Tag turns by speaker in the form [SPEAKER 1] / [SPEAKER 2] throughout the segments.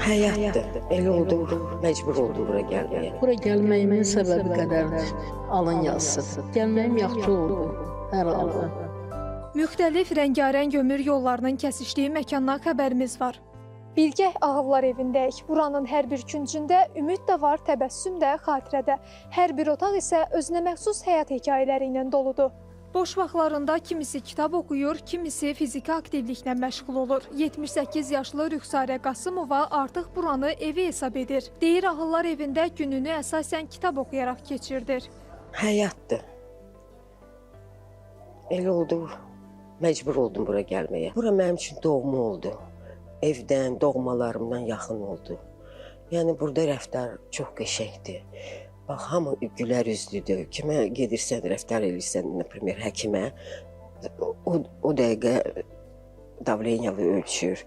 [SPEAKER 1] Həyatdır. Elə oldu, məcbur oldum bura gəlməyə.
[SPEAKER 2] Bura gəlməyimin səbəbi qədərdir. Alın yazsın. Gəlməyim yaxşı oldu. Hər halda.
[SPEAKER 3] Müxtəlif rəngarəng ömür yollarının kəsişdiyi məkandan xəbərimiz var. Bilgək Ağıllar evindəyik. Buranın hər bir küncündə ümid də var, təbəssüm də, xatirə də. Hər bir otaq isə özünə məxsus həyat hekayələri ilə doludur. Boş vaxtlarında kimisi kitab oxuyur, kimisi fiziki aktivliklə məşğul olur. 78 yaşlı Rüxsarə Qasımova artıq buranı evi hesab edir. Deyir, Ağıllar evində gününü əsasən kitab oxuyaraq keçirdir.
[SPEAKER 1] Həyatdır. Elə oldu, məcbur oldum bura gəlməyə. Bura mənim üçün doğma oldu. Evdən, doğmalarımdan yaxın oldu. Yəni burada rəftar çox qəşəngdir. Bax, hamı gülər üzlüdür. Kimə gedirsən, rəftar edirsən, например, həkimə, o dəqiqə davleniyalı ölçür.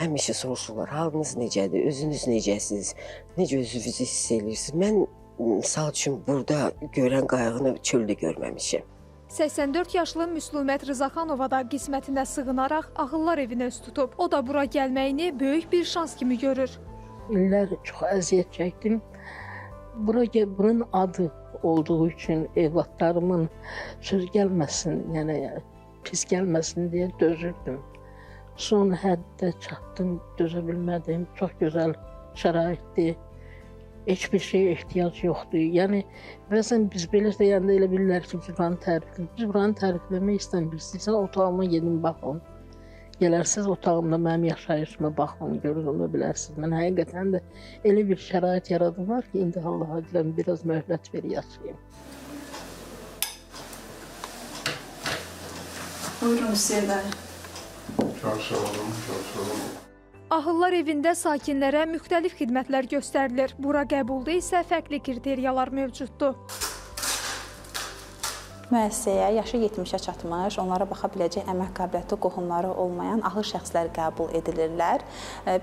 [SPEAKER 1] Həmişə soruşurlar, halınız necədir, özünüz necəsiniz, necə özünüzü hiss edirsiniz. Mən, misal üçün, burada görən qayğını çöldə görməmişim.
[SPEAKER 3] 84 yaşlı Müslümət Rızaxanova da qismətinə sığınaraq Ağıllar evinə üst tutub. O da bura gəlməyini böyük bir şans kimi görür.
[SPEAKER 2] İllər çox əziyyət çəkdim. Buranın adı olduğu üçün evlatlarımın söz gəlməsin, yəni pis gəlməsin deyə dözürdüm. Son həddə çatdım, dözə bilmədim. Çox gözəl şəraitdir. Heç bir şeyə ehtiyac yoxdur. Yəni, bəzən biz belə deyəndə elə bilirlər ki, biz buranı tərifləmək. Biz buranı tərifləmək istəmirsiniz. Otağıma gedin, baxın. Gələrsiniz otağımda mənim yaşayışıma baxın, görün, onu bilərsiniz. Mən həqiqətən də elə bir şərait yaradılar ki, indi Allah'a deyirəm, biraz möhlət ver, yaşayayım.
[SPEAKER 4] Buyurun Hüseyin.
[SPEAKER 5] Çok sağ olun, çok sağ olun.
[SPEAKER 3] Ağıllar evində sakinlərə müxtəlif xidmətlər göstərilir. Bura qəbulda isə fərqli kriteriyalar mövcuddur.
[SPEAKER 4] Müəssisəyə yaşı 70-ə çatmış, onlara baxa biləcək əmək qabiliyyəti, qohumları olmayan ağır şəxslər qəbul edilirlər.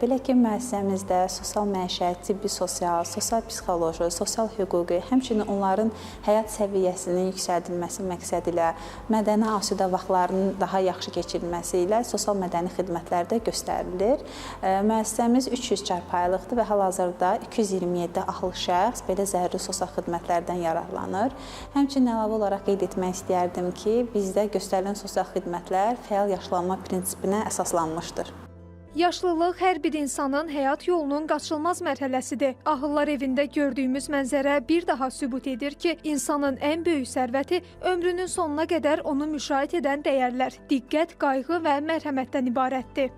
[SPEAKER 4] Belə ki, müəssisəmizdə sosial məişət, tibbi sosial, sosial-psixoloji, sosial hüquqi, həmçinin onların həyat səviyyəsinin yüksəldilməsi məqsədi ilə mədəni asudə vaxtlarının daha yaxşı keçirilməsi ilə sosial-mədəni xidmətlər də göstərilir. Müəssisəmiz 300 çarpayılıqdır və hal-hazırda 227 ahıl şəxs belə zəruri sosial xidmətlərdən yararlanır. Həmçinin əlavə olaraq qeyd etmək istəyərdim ki, bizdə göstərilən sosial xidmətlər fəal yaşlanma prinsipinə əsaslanmışdır.
[SPEAKER 3] Yaşlılıq hər bir insanın həyat yolunun qaçılmaz mərhələsidir. Ağıllar evində gördüyümüz mənzərə bir daha sübut edir ki, insanın ən böyük sərvəti ömrünün sonuna qədər onu müşahidə edən dəyərlər, diqqət, qayğı və mərhəmətdən ibarətdir.